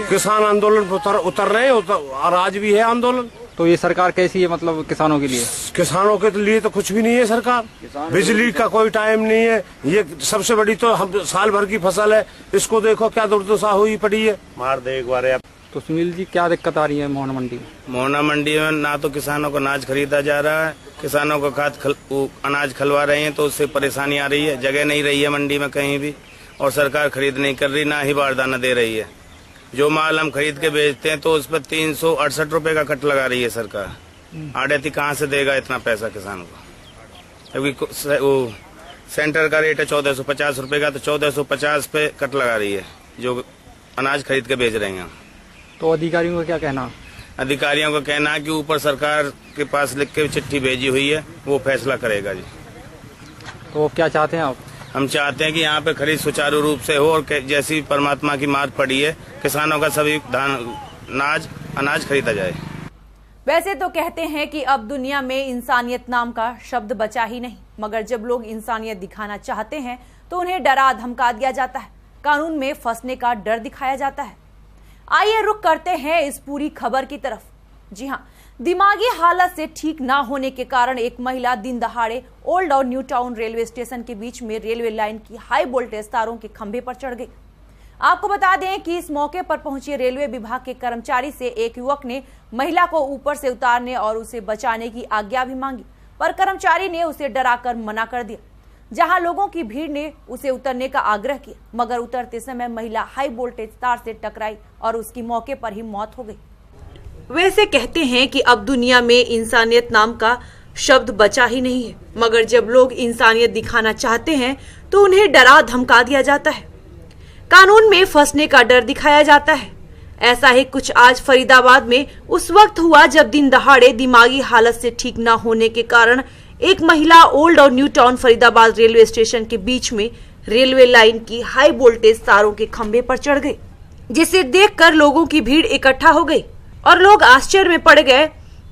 किसान आंदोलन पर उतर रहे हैं और आज भी है आंदोलन। तो ये सरकार कैसी है मतलब किसानों के लिए? किसानों के लिए तो कुछ भी नहीं है सरकार। बिजली का कोई टाइम नहीं है। ये सबसे बड़ी तो हम साल भर की फसल है, इसको देखो क्या दुर्दशा हुई पड़ी है। मार दे एक बार। तो सुनील जी क्या दिक्कत आ रही है मोहना मंडी में? मोहना मंडी में ना तो किसानों को अनाज खरीदा जा रहा है, किसानों को अनाज खलवा रहे हैं तो उससे परेशानी आ रही है। जगह नहीं रही है मंडी में कहीं भी और सरकार खरीद नहीं कर रही, ना ही बारदाना दे रही है। जो माल हम खरीद के बेचते हैं तो उस पर 368 रुपए का कट लगा रही है सरकार। आड़ती कहाँ से देगा इतना पैसा किसान को? क्योंकि वो सेंटर का रेट है 1450 रुपए का, तो 1450 पे कट लगा रही है जो अनाज खरीद के बेच रहे हैं। तो अधिकारियों का क्या कहना? अधिकारियों का कहना है कि ऊपर सरकार के पास लिख के चिट्ठी भेजी हुई है, वो फैसला करेगा जी। तो क्या चाहते हैं आप? हम चाहते हैं कि यहाँ पे खरीद सुचारू रूप से हो और जैसी परमात्मा की मार पड़ी है किसानों का सभी अनाज खरीदा जाए। वैसे तो कहते हैं कि अब दुनिया में इंसानियत नाम का शब्द बचा ही नहीं, मगर जब लोग इंसानियत दिखाना चाहते हैं तो उन्हें डरा धमका दिया जाता है, कानून में फंसने का डर दिखाया जाता है। आइए रुक करते हैं इस पूरी खबर की तरफ। जी हाँ, दिमागी हालत से ठीक ना होने के कारण एक महिला दिन दहाड़े ओल्ड और न्यू टाउन रेलवे स्टेशन के बीच में रेलवे लाइन की हाई वोल्टेज तारों के खंभे पर चढ़ गई। आपको बता दें कि इस मौके पर पहुंचे रेलवे विभाग के कर्मचारी से एक युवक ने महिला को ऊपर से उतारने और उसे बचाने की आज्ञा भी मांगी, पर कर्मचारी ने उसे डराकर मना कर दिया। जहां लोगों की भीड़ ने उसे उतरने का आग्रह किया, मगर उतरते समय महिला हाई वोल्टेज तार से टकराई और उसकी मौके पर ही मौत हो गई। वैसे कहते हैं कि अब दुनिया में इंसानियत नाम का शब्द बचा ही नहीं है, मगर जब लोग इंसानियत दिखाना चाहते हैं तो उन्हें डरा धमका दिया जाता है, कानून में फंसने का डर दिखाया जाता है। ऐसा ही कुछ आज फरीदाबाद में उस वक्त हुआ जब दिन दहाड़े दिमागी हालत से ठीक न होने के कारण एक महिला ओल्ड और new town Faridabad railway station के बीच में रेलवे लाइन की हाई वोल्टेज तारों के खंभे पर चढ़ गई, जिसे देखकर लोगों की भीड़ इकट्ठा हो गई और लोग आश्चर्य में पड़ गए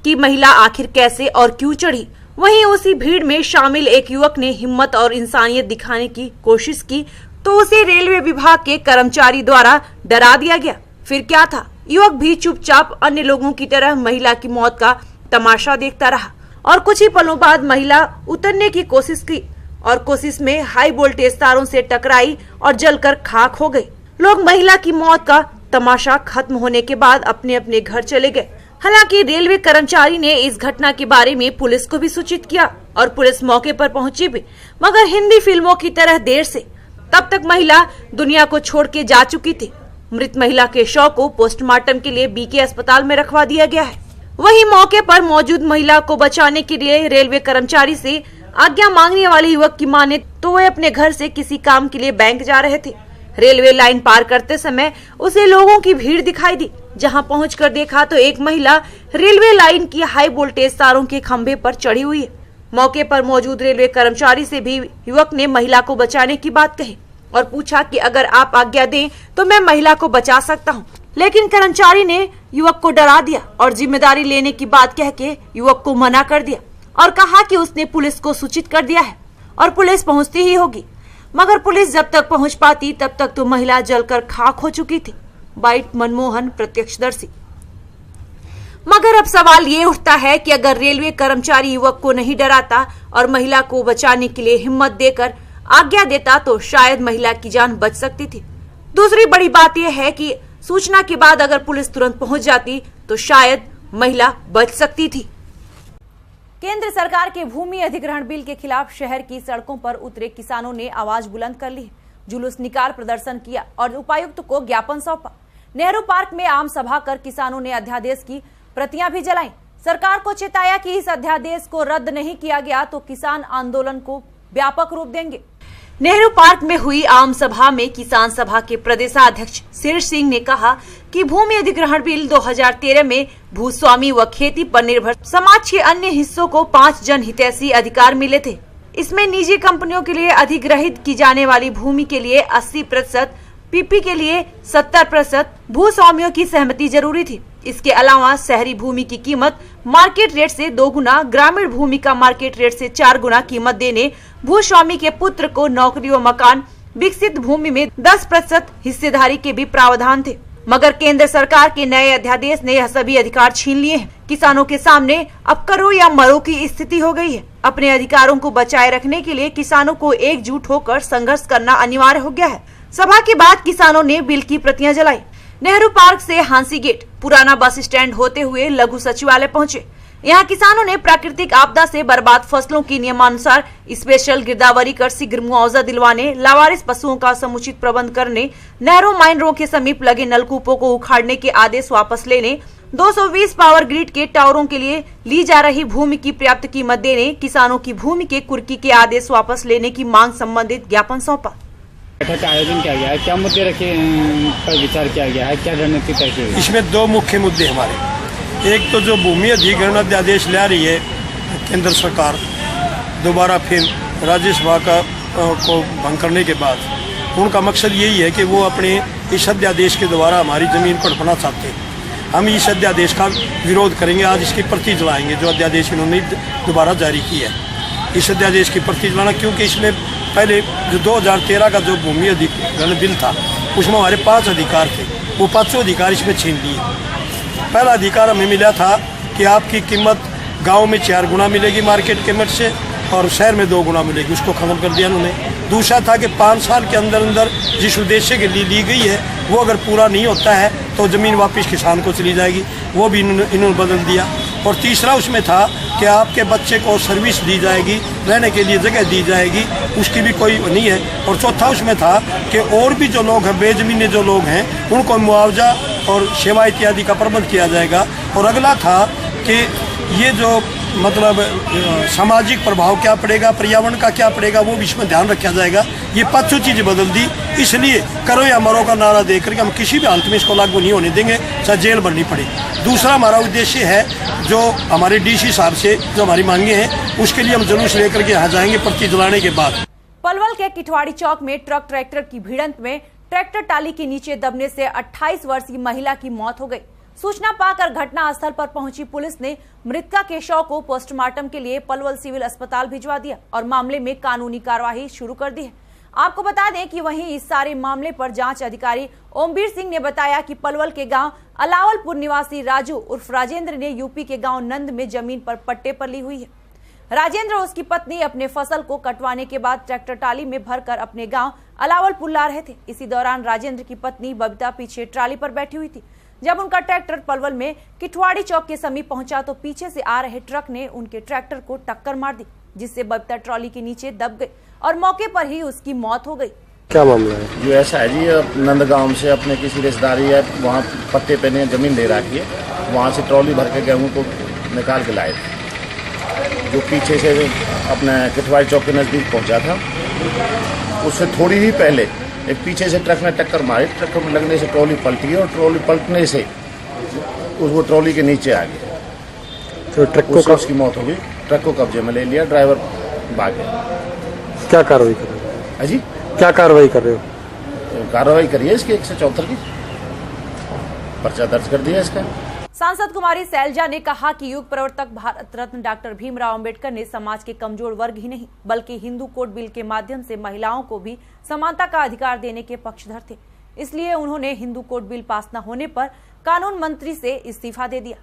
कि महिला आखिर कैसे और क्यों चढ़ी। वहीं उसी भीड़ में शामिल एक युवक ने हिम्मत और इंसानियत दिखाने की कोशिश की तो उसे रेलवे विभाग के कर्मचारी द्वारा डरा दिया गया। फिर क्या था, युवक भी चुपचाप अन्य लोगों की तरह महिला की मौत का तमाशा देखता रहा और कुछ ही पलों बाद महिला उतरने की कोशिश की और कोशिश में हाई वोल्टेज तारों से टकराई और जलकर खाक हो गई। लोग महिला की मौत का तमाशा खत्म होने के बाद अपने अपने घर चले गए। हालांकि रेलवे कर्मचारी ने इस घटना के बारे में पुलिस को भी सूचित किया और पुलिस मौके पर पहुंची भी, मगर हिंदी फिल्मों की तरह देर से। तब तक महिला दुनिया को छोड़ के जा चुकी थी। मृत महिला के शव को पोस्टमार्टम के लिए बीके अस्पताल में रखवा दिया गया है। वहीं मौके पर मौजूद महिला को बचाने के लिए रेलवे कर्मचारी से आज्ञा मांगने वाले युवक की माने तो वे अपने घर से किसी काम के लिए बैंक जा रहे थे। रेलवे लाइन पार करते समय उसे लोगों की भीड़ दिखाई दी। जहां पहुंचकर देखा तो एक महिला रेलवे लाइन की हाई वोल्टेज तारों के खंभे पर चढ़ी हुई है। मौके पर मौजूद रेलवे कर्मचारी से भी युवक ने महिला को बचाने की बात कही और पूछा कि अगर आप आज्ञा दें तो मैं महिला को बचा सकता हूं। लेकिन कर्मचारी ने युवक को डरा दिया और जिम्मेदारी लेने की बात कह के युवक को मना कर दिया और कहा कि उसने पुलिस को सूचित कर दिया है और पुलिस पहुंचती ही होगी। मगर पुलिस जब तक पहुंच पाती तब तक तो महिला जलकर खाक हो चुकी थी। बाइट मनमोहन, प्रत्यक्षदर्शी। मगर अब सवाल ये उठता है कि अगर रेलवे कर्मचारी युवक को नहीं डराता और महिला को बचाने के लिए हिम्मत देकर आज्ञा देता तो शायद महिला की जान बच सकती थी। दूसरी बड़ी बात यह है कि सूचना के बाद अगर पुलिस तुरंत पहुंच जाती तो शायद महिला बच सकती थी। केंद्र सरकार के भूमि अधिग्रहण बिल के खिलाफ शहर की सड़कों पर उतरे किसानों ने आवाज बुलंद कर ली। जुलूस निकाल प्रदर्शन किया और उपायुक्त को ज्ञापन सौंपा। नेहरू पार्क में आम सभा कर किसानों ने अध्यादेश की प्रतियां भी जलाईं। सरकार को चेताया कि इस अध्यादेश को रद्द नहीं किया गया तो किसान आंदोलन को व्यापक रूप देंगे। नेहरू पार्क में हुई आम सभा में किसान सभा के प्रदेशाध्यक्ष शीर्ष सिंह ने कहा कि भूमि अधिग्रहण बिल 2013 में भूस्वामी व खेती पर निर्भर समाज के अन्य हिस्सों को 5 जनहितैषी अधिकार मिले थे। इसमें निजी कंपनियों के लिए अधिग्रहित की जाने वाली भूमि के लिए 80%, पीपी के लिए 70%, भूस्वामियों की सहमति जरूरी थी। इसके अलावा शहरी भूमि की कीमत मार्केट रेट से 2 गुना, ग्रामीण भूमि का मार्केट रेट से 4 गुना कीमत देने, भूस्वामी के पुत्र को नौकरी व मकान, विकसित भूमि में 10% हिस्सेदारी के भी प्रावधान थे। मगर केंद्र सरकार के नए अध्यादेश ने यह सभी अधिकार छीन लिए हैं। किसानों के सामने अब करो या मरो की स्थिति हो गई है। अपने अधिकारों को बचाए रखने के लिए किसानों को एकजुट होकर संघर्ष करना अनिवार्य हो गया है। सभा के बाद किसानों ने बिल की प्रतियां जलाई। नेहरू पार्क से हांसी गेट, पुराना बस स्टैंड होते हुए लघु सचिवालय पहुंचे। यहाँ किसानों ने प्राकृतिक आपदा से बर्बाद फसलों की नियमानुसार स्पेशल गिरदावरी कर शीघ्र मुआवजा दिलवाने, लावारिस पशुओं का समुचित प्रबंध करने, नहरों माइनरों के समीप लगे नलकूपों को उखाड़ने के आदेश वापस लेने, 220 पावर ग्रिड के टावरों के लिए ली जा रही भूमि की पर्याप्त कीमत देने, किसानों की भूमि के कुर्की के आदेश वापस लेने की मांग संबंधित ज्ञापन सौंपा। बैठक का आयोजन किया गया है, क्या मुद्दे रखे पर विचार किया गया है, क्या रणनीति तय की गई? इसमें 2 मुख्य मुद्दे हमारे। एक तो जो भूमि अधिग्रहण अध्यादेश ला रही है केंद्र सरकार, दोबारा फिर राज्यसभा को भंग करने के बाद उनका मकसद यही है कि वो अपने इस अध्यादेश के द्वारा हमारी ज़मीन को हड़पना चाहते हैं। हम इस अध्यादेश का विरोध करेंगे, आज इसकी प्रति जलाएंगे जो अध्यादेश इन्होंने दोबारा जारी किया है। इस अध्यादेश की प्रति जलाना, क्योंकि इसमें पहले जो 2013 का जो भूमि अधिग्रहण बिल था उसमें हमारे 5 अधिकार थे, वो 5 अधिकार इसमें छीन लिए। पहला अधिकार हमें मिला था कि आपकी कीमत गांव में 4 गुना मिलेगी मार्केट कीमत से और शहर में 2 गुना मिलेगी, उसको खत्म कर दिया उन्होंने। दूसरा था कि 5 साल के अंदर अंदर जिस उद्देश्य के लिए ली गई है वो अगर पूरा नहीं होता है तो ज़मीन वापस किसान को चली जाएगी, वो भी इन्होंने बदल दिया। और तीसरा उसमें था कि आपके बच्चे को सर्विस दी जाएगी, रहने के लिए जगह दी जाएगी, उसकी भी कोई नहीं है। और चौथा उसमें था कि और भी जो लोग हैं, बेजमीने जो लोग हैं, उनको मुआवजा और सेवा इत्यादि का प्रबंध किया जाएगा। और अगला था कि ये जो मतलब सामाजिक प्रभाव क्या पड़ेगा, पर्यावरण का क्या पड़ेगा, वो भी इसमें ध्यान रखा जाएगा। ये 5 चीज़ें बदल दी, इसलिए करो या मरो का नारा दे करके हम किसी भी हालत में इसको लागू नहीं होने देंगे, चाहे जेल भरनी पड़े। दूसरा हमारा उद्देश्य है, जो हमारे डीसी साहब से जो हमारी मांगे हैं उसके लिए हम जुलूस लेकर के यहाँ जाएंगे प्रति जलाने के बाद। पलवल के किठवाड़ी चौक में ट्रक ट्रैक्टर की भिड़ंत में ट्रैक्टर टाली के नीचे दबने से 28 वर्षीय महिला की मौत हो गई। सूचना पाकर घटना स्थल पर पहुंची पुलिस ने मृतका के शव को पोस्टमार्टम के लिए पलवल सिविल अस्पताल भिजवा दिया और मामले में कानूनी कार्रवाई शुरू कर दी है। आपको बता दें कि वहीं इस सारे मामले पर जांच अधिकारी ओमवीर सिंह ने बताया कि पलवल के गांव अलावलपुर निवासी राजू उर्फ राजेंद्र ने यूपी के गांव नंद में जमीन पर पट्टे पर ली हुई है। राजेंद्र और उसकी पत्नी अपने फसल को कटवाने के बाद ट्रैक्टर टाली में भरकर अपने गांव अलावलपुर ला रहे थे। इसी दौरान राजेंद्र की पत्नी बबीता पीछे ट्राली पर बैठी हुई थी। जब उनका ट्रैक्टर पलवल में किठवाड़ी चौक के समीप पहुंचा तो पीछे से आ रहे ट्रक ने उनके ट्रैक्टर को टक्कर मार दी, जिससे बबीता ट्रॉली के नीचे दब गई और मौके पर ही उसकी मौत हो गई। क्या मामला है? जो ऐसा है जी, नंदगांव से अपने किसी रिश्तेदारी है, वहाँ पट्टे पे ने जमीन ले रखी है, वहाँ से ट्रॉली भर के गेहूँ को निकाल के लाए थे। जो पीछे से अपने किठवाड़ी चौक के नज़दीक पहुँचा था, उससे थोड़ी ही पहले एक पीछे से ट्रक ने टक्कर मारी। ट्रक में लगने से ट्रॉली पलटी और ट्रॉली पलटने से वो ट्रॉली के नीचे आ गया, तो ट्रक को उसकी मौत हो गई। ट्रक को कब्जे में ले लिया, ड्राइवर भाग गया। क्या कार्रवाई कर रहे हो? अजी क्या कार्रवाई कर रहे हो? कार्रवाई करिए इसकी 174 की पर्चा दर्ज कर दिया इसका। सांसद कुमारी सैलजा ने कहा कि युग प्रवर्तक भारत रत्न डॉक्टर भीमराव अंबेडकर ने समाज के कमजोर वर्ग ही नहीं बल्कि हिंदू कोड बिल के माध्यम से महिलाओं को भी समानता का अधिकार देने के पक्षधर थे। इसलिए उन्होंने हिंदू कोड बिल पास न होने पर कानून मंत्री से इस्तीफा दे दिया।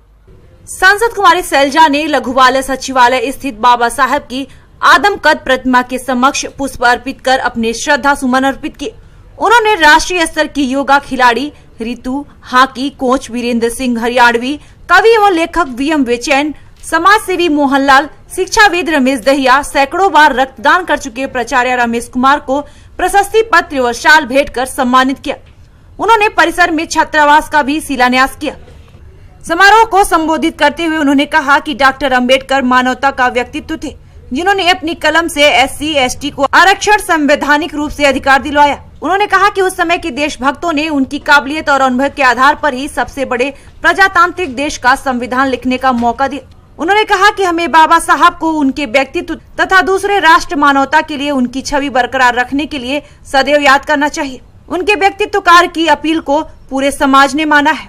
सांसद कुमारी सैलजा ने लघुवाले सचिवालय स्थित बाबा साहब की आदमकद प्रतिमा के समक्ष पुष्प अर्पित कर अपने श्रद्धा सुमन अर्पित किए। उन्होंने राष्ट्रीय स्तर की योगा खिलाड़ी रितु, हॉकी कोच वीरेंद्र सिंह हरियाणवी, कवि एवं लेखक वीएम बेचैन, समाज सेवी मोहनलाल, शिक्षाविद रमेश दहिया, सैकड़ों बार रक्तदान कर चुके प्राचार्य रमेश कुमार को प्रशस्ति पत्र व शाल भेंट कर सम्मानित किया। उन्होंने परिसर में छात्रावास का भी शिलान्यास किया। समारोह को संबोधित करते हुए उन्होंने कहा कि डॉक्टर अंबेडकर मानवता का व्यक्तित्व थे, जिन्होंने अपनी कलम से SC/ST को आरक्षण संवैधानिक रूप से अधिकार दिलवाया। उन्होंने कहा कि उस समय के देशभक्तों ने उनकी काबिलियत और अनुभव के आधार पर ही सबसे बड़े प्रजातांत्रिक देश का संविधान लिखने का मौका दिया। उन्होंने कहा कि हमें बाबा साहब को उनके व्यक्तित्व तथा दूसरे राष्ट्र मानवता के लिए उनकी छवि बरकरार रखने के लिए सदैव याद करना चाहिए। उनके व्यक्तित्व कार्य की अपील को पूरे समाज ने माना है।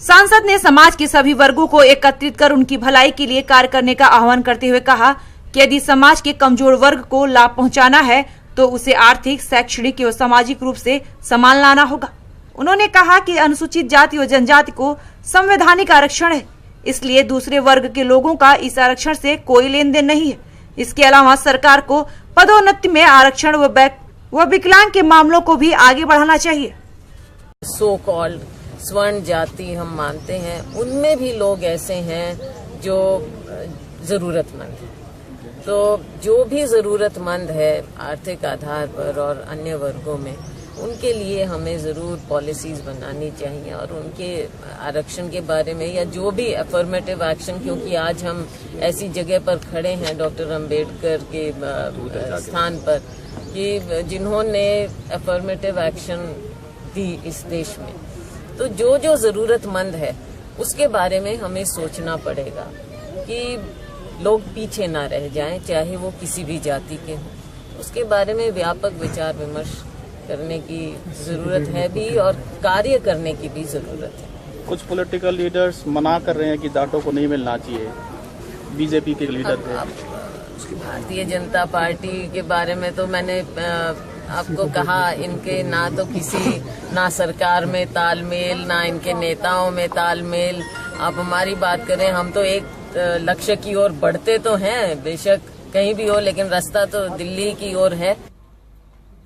सांसद ने समाज के सभी वर्गों को एकत्रित कर उनकी भलाई के लिए कार्य करने का आह्वान करते हुए कहा कि यदि समाज के कमजोर वर्ग को लाभ पहुंचाना है तो उसे आर्थिक, शैक्षणिक और सामाजिक रूप से समान लाना होगा। उन्होंने कहा कि अनुसूचित जाति और जनजाति को संवैधानिक आरक्षण है, इसलिए दूसरे वर्ग के लोगों का इस आरक्षण से कोई लेन देन नहीं है। इसके अलावा सरकार को पदोन्नति में आरक्षण व विकलांग के मामलों को भी आगे बढ़ाना चाहिए। सो कॉल्ड स्वर्ण जाति हम मानते हैं, उनमें भी लोग ऐसे हैं जो जरूरतमंद हैं। तो जो भी जरूरतमंद है आर्थिक आधार पर और अन्य वर्गों में, उनके लिए हमें ज़रूर पॉलिसीज़ बनानी चाहिए और उनके आरक्षण के बारे में या जो भी अफर्मेटिव एक्शन, क्योंकि आज हम ऐसी जगह पर खड़े हैं डॉक्टर अंबेडकर के स्थान पर कि जिन्होंने अफर्मेटिव एक्शन दी इस देश में। तो जो जो ज़रूरतमंद है उसके बारे में हमें सोचना पड़ेगा कि लोग पीछे ना रह जाएं, चाहे वो किसी भी जाति के हों। उसके बारे में व्यापक विचार विमर्श करने की जरूरत है भी और कार्य करने की भी जरूरत है। कुछ पॉलिटिकल लीडर्स मना कर रहे हैं कि जाटों को नहीं मिलना चाहिए। बीजेपी के लीडर थे। भारतीय जनता पार्टी के बारे में तो मैंने आपको कहा, इनके ना सरकार में तालमेल, ना इनके नेताओं में तालमेल। आप हमारी बात करें, हम तो एक लक्ष्य की ओर बढ़ते तो हैं, बेशक कहीं भी हो, लेकिन रास्ता तो दिल्ली की ओर है।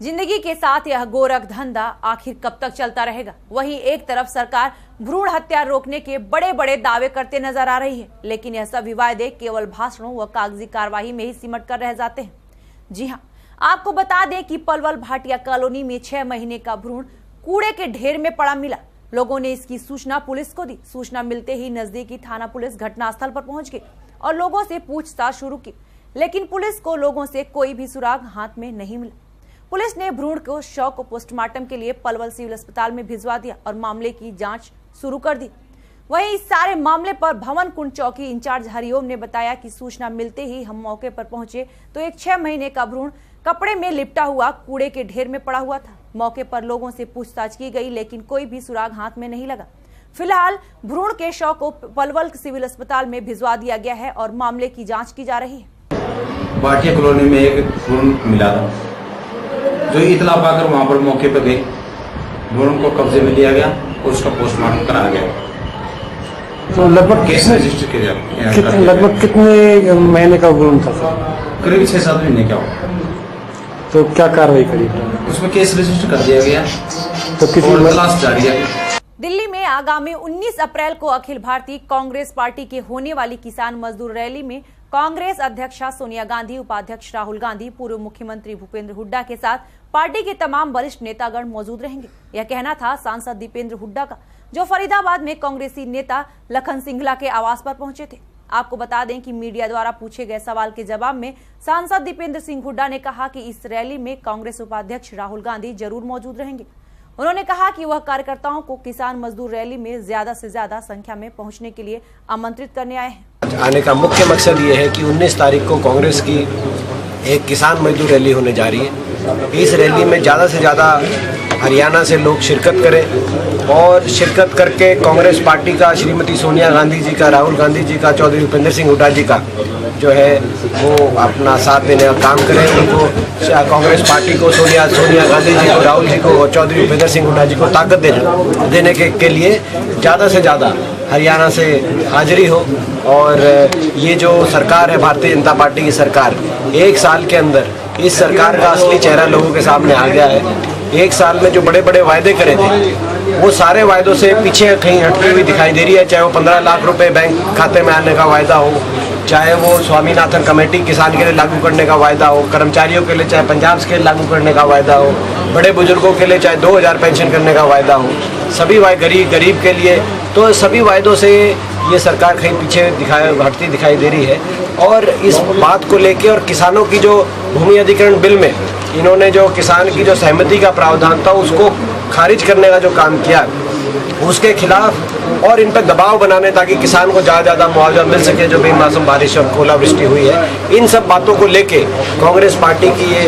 जिंदगी के साथ यह गोरख धंधा आखिर कब तक चलता रहेगा? वहीं एक तरफ सरकार भ्रूण हत्या रोकने के बड़े बड़े दावे करते नजर आ रही है, लेकिन यह सभी वायदे केवल भाषणों व कागजी कार्रवाई में ही सिमट कर रह जाते हैं। जी हां, आपको बता दें कि पलवल भाटिया कॉलोनी में 6 महीने का भ्रूण कूड़े के ढेर में पड़ा मिला। लोगों ने इसकी सूचना पुलिस को दी। सूचना मिलते ही नजदीकी थाना पुलिस घटनास्थल पर पहुंच गई और लोगों से पूछताछ शुरू की, लेकिन पुलिस को लोगों से कोई भी सुराग हाथ में नहीं मिला। पुलिस ने भ्रूण को शव को पोस्टमार्टम के लिए पलवल सिविल अस्पताल में भिजवा दिया और मामले की जांच शुरू कर दी। वहीं इस सारे मामले पर भवन कुंड चौकी इंचार्ज हरिओम ने बताया कि सूचना मिलते ही हम मौके पर पहुंचे तो एक 6 महीने का भ्रूण कपड़े में लिपटा हुआ कूड़े के ढेर में पड़ा हुआ था। मौके पर लोगों से पूछताछ की गई, लेकिन कोई भी सुराग हाथ में नहीं लगा। फिलहाल भ्रूण के शव को पलवल सिविल अस्पताल में भिजवा दिया गया है और मामले की जांच की जा रही है। भाटिया कॉलोनी में एक भ्रूण मिला था, जो इतला पाकर वहां पर मौके पर गए, भ्रूण को कब्जे में लिया गया और उसका पोस्टमार्टम कराया गया। तो लगभग केस रजिस्टर किया लगभग कितने महीने का भ्रूण था? करीब 6-7 महीने का होगा। तो क्या कार्रवाई करी? उसमें केस रजिस्टर कर दिया गया तो किसी तलाश जारी है। दिल्ली में आगामी 19 अप्रैल को अखिल भारतीय कांग्रेस पार्टी के होने वाली किसान मजदूर रैली में कांग्रेस अध्यक्षा सोनिया गांधी, उपाध्यक्ष राहुल गांधी, पूर्व मुख्यमंत्री भूपेंद्र हुड्डा के साथ पार्टी के तमाम वरिष्ठ नेतागण मौजूद रहेंगे। यह कहना था सांसद दीपेंद्र हुड्डा का, जो फरीदाबाद में कांग्रेसी नेता लखन सिंघला के आवास पर पहुंचे थे। आपको बता दें कि मीडिया द्वारा पूछे गए सवाल के जवाब में सांसद दीपेंद्र सिंह हुड्डा ने कहा कि इस रैली में कांग्रेस उपाध्यक्ष राहुल गांधी जरूर मौजूद रहेंगे। उन्होंने कहा कि वह कार्यकर्ताओं को किसान मजदूर रैली में ज्यादा से ज्यादा संख्या में पहुंचने के लिए आमंत्रित करने आए हैं। आने का मुख्य मकसद ये है कि 19 तारीख को कांग्रेस की एक किसान मजदूर रैली होने जा रही है। इस रैली में ज़्यादा से ज़्यादा हरियाणा से लोग शिरकत करें और शिरकत करके कांग्रेस पार्टी का, श्रीमती सोनिया गांधी जी का, राहुल गांधी जी का, चौधरी भूपेंद्र सिंह हुड्डा जी का जो है वो अपना साथ देने का काम करें। उनको कांग्रेस पार्टी को, सोनिया गांधी जी को, राहुल जी को और चौधरी भूपेंद्र सिंह हुड्डा जी को ताकत देने के लिए ज़्यादा से ज़्यादा हरियाणा से हाजिरी हो। और ये जो सरकार है भारतीय जनता पार्टी की सरकार, 1 साल के अंदर इस सरकार का असली चेहरा लोगों के सामने आ गया है। 1 साल में जो बड़े बड़े वायदे करे थे वो सारे वायदों से पीछे कहीं हटती हुई दिखाई दे रही है। चाहे वो 15 लाख रुपए बैंक खाते में आने का वायदा हो, चाहे वो स्वामीनाथन कमेटी किसान के लिए लागू करने का वायदा हो, कर्मचारियों के लिए चाहे पंजाब स्केल लागू करने का वायदा हो, बड़े बुजुर्गों के लिए चाहे 2000 पेंशन करने का वायदा हो, सभी गरीब के लिए, तो सभी वायदों से ये सरकार कहीं पीछे हटती दिखाई दे रही है। और इस बात को लेके और किसानों की जो भूमि अधिग्रहण बिल में इन्होंने जो किसान की जो सहमति का प्रावधान था उसको खारिज करने का जो काम किया, उसके खिलाफ और इन पर दबाव बनाने ताकि किसान को ज़्यादा मुआवजा मिल सके जो बेमौसम बारिश और ओलावृष्टि हुई है। इन सब बातों को लेके कांग्रेस पार्टी की ये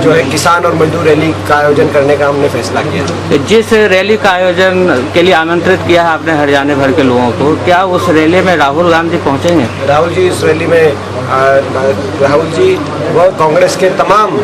जो है किसान और मजदूर रैली का आयोजन करने का हमने फैसला किया। जिस रैली का आयोजन के लिए आमंत्रित किया है आपने हरियाणा भर के लोगों को, क्या उस रैली में राहुल गांधी पहुंचेंगे? राहुल जी इस रैली में राहुल जी व कांग्रेस के तमाम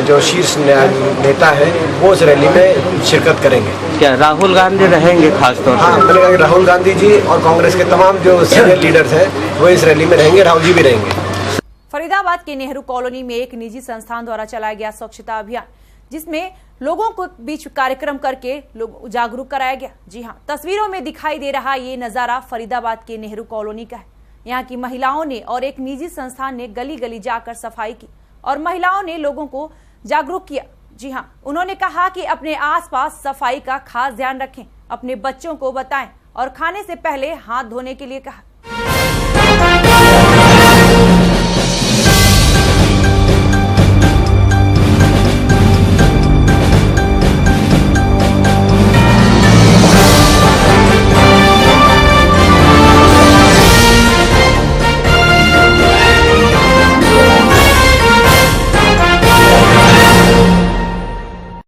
जो शीर्ष नेता है वो इस रैली में शिरकत करेंगे। क्या राहुल गांधी रहेंगे खासतौर से? हाँ, मैंने कहा कि राहुल गांधी जी और कांग्रेस के तमाम जो सीनियर लीडर्स हैं वो इस रैली में रहेंगे, राहुल जी भी रहेंगे। फरीदाबाद के नेहरू कॉलोनी में एक निजी संस्थान द्वारा चलाया गया स्वच्छता अभियान, जिसमें लोगों को बीच कार्यक्रम करके लोग जागरूक कराया गया। जी हाँ, तस्वीरों में दिखाई दे रहा ये नजारा फरीदाबाद के नेहरू कॉलोनी का है। यहाँ की महिलाओं ने और एक निजी संस्थान ने गली गली जाकर सफाई की और महिलाओं ने लोगों को जागरूक किया। जी हाँ, उन्होंने कहा कि अपने आसपास सफाई का खास ध्यान रखें, अपने बच्चों को बताएं और खाने से पहले हाथ धोने के लिए कहा।